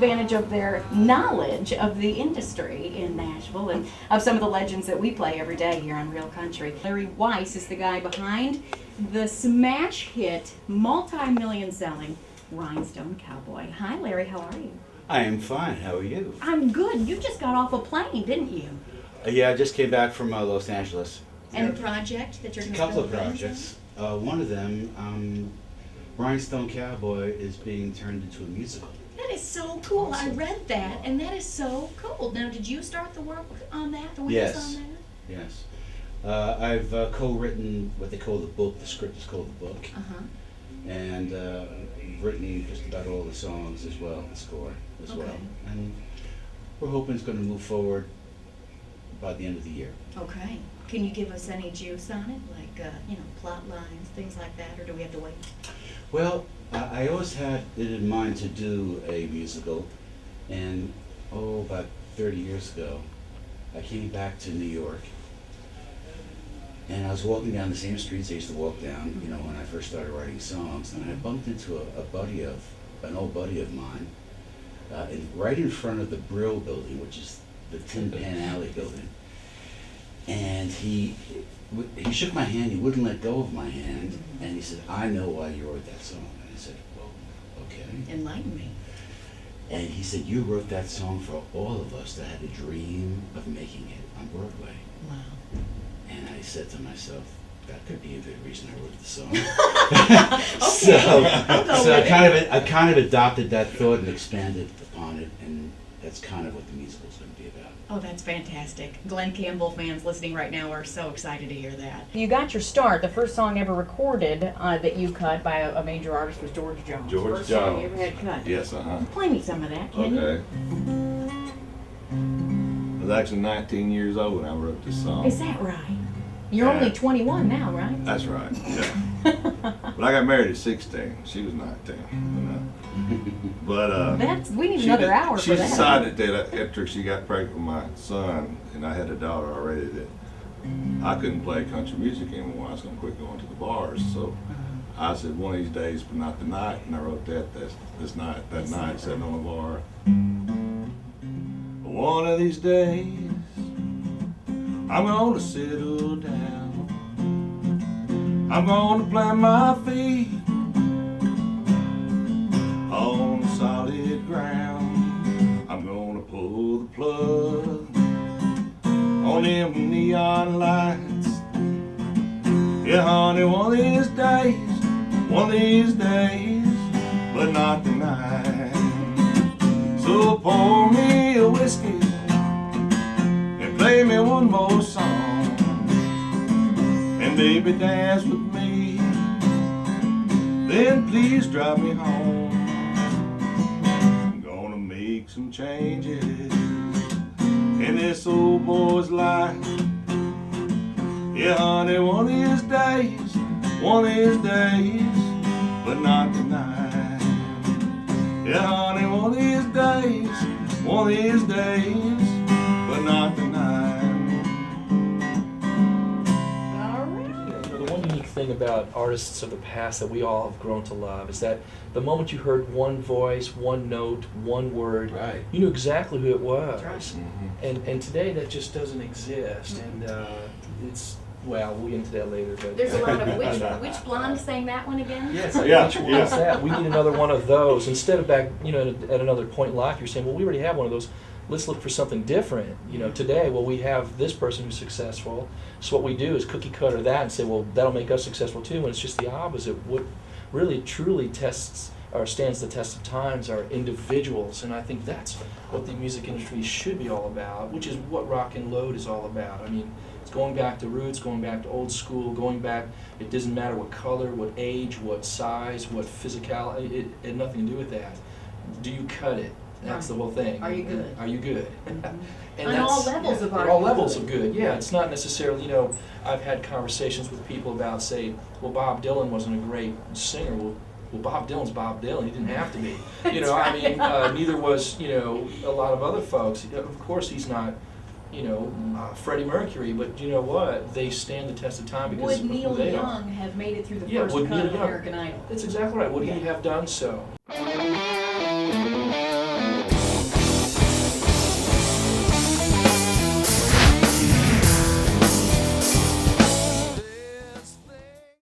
advantage of their knowledge of the industry in Nashville and of some of the legends that we play every day here on Real Country. Larry Weiss is the guy behind the smash hit, multi-million selling Rhinestone Cowboy. Hi Larry, how are you? I am fine. How are you? I'm good. You just got off a plane, didn't you? Yeah, I just came back from Los Angeles. And a project that you're going A to couple of projects. One of them, Rhinestone Cowboy, is being turned into a musical. That is so cool. I read that, and that is so cool. Now, did you start the work on that? The witness Yes. on that? Yes. I've co-written what they call the book. The script is called the book. Uh-huh. And written just about all the songs as well, the score as well. And we're hoping it's going to move forward by the end of the year. Okay. Can you give us any juice on it, like, plot lines, things like that, or do we have to wait? Well, I always had it in mind to do a musical, and about 30 years ago, I came back to New York, and I was walking down the same streets I used to walk down, when I first started writing songs, and I bumped into an old buddy of mine, right in front of the Brill building, which is the Tin Pan Alley building. And he shook my hand, he wouldn't let go of my hand, and he said, "I know why you wrote that song." And I said, "Well, okay." Enlighten me. And he said, "You wrote that song for all of us that had a dream of making it on Broadway." Wow. And I said to myself, that could be a good reason I wrote the song. Okay. So I kind of adopted that thought and expanded upon it, and that's kind of what the musical's going to be about. Oh, that's fantastic. Glenn Campbell fans listening right now are so excited to hear that. You got your start. The first song ever recorded that you cut by a major artist was George Jones. George First Jones. song you ever had cut. Yes, Play me some of that, can you? Okay. I was actually 19 years old when I wrote this song. Is that right? You're only 21 now, right? That's right, yeah. But I got married at 16. She was 19, But We need another hour for she that. decided that after she got pregnant with my son, and I had a daughter already, that I couldn't play country music anymore. I was going to quit going to the bars. So I said, one of these days, but not tonight. And I wrote that night, sitting on the bar. One of these days, I'm gonna settle down. I'm gonna plant my feet on solid ground. I'm gonna pull the plug on them neon lights. Yeah, honey, one of these days, but not tonight. So pour me a whiskey, play me one more song, and baby dance with me, then please drive me home. I'm gonna make some changes in this old boy's life. Yeah, honey, one of these days, but not tonight. Yeah, honey, one of these days, but not tonight. The one unique thing about artists of the past that we all have grown to love is that the moment you heard one voice, one note, one word, Right. you knew exactly who it was. That's And today that just doesn't exist. And it's, well, we'll get into that later. But There's a lot of which blonde sang that one again? yes, Yeah, which one yeah. is that? We need another one of those. Instead of back, at another point in life, you're saying, well, we already have one of those. Let's look for something different. Today, well, we have this person who's successful. So what we do is cookie cutter that and say, well, that'll make us successful too. And it's just the opposite. What really truly tests or stands the test of times are individuals. And I think that's what the music industry should be all about, which is what Rock and Load is all about. I mean, it's going back to roots, going back to old school, going back, it doesn't matter what color, what age, what size, what physicality, it had nothing to do with that. Do you cut it? That's the whole thing. Are you good? Are you good? And On all levels of on are all you levels good? of good, yeah. It's not necessarily, I've had conversations with people about, say, well, Bob Dylan wasn't a great singer. Well, Bob Dylan's Bob Dylan. He didn't have to be. Neither was, a lot of other folks. Of course, he's not, Freddie Mercury, but you know what? They stand the test of time because Would of who Neil they Young are. have made it through the Yeah, first would cut Neil of Young. American Idol? That's exactly right. Would he have done so?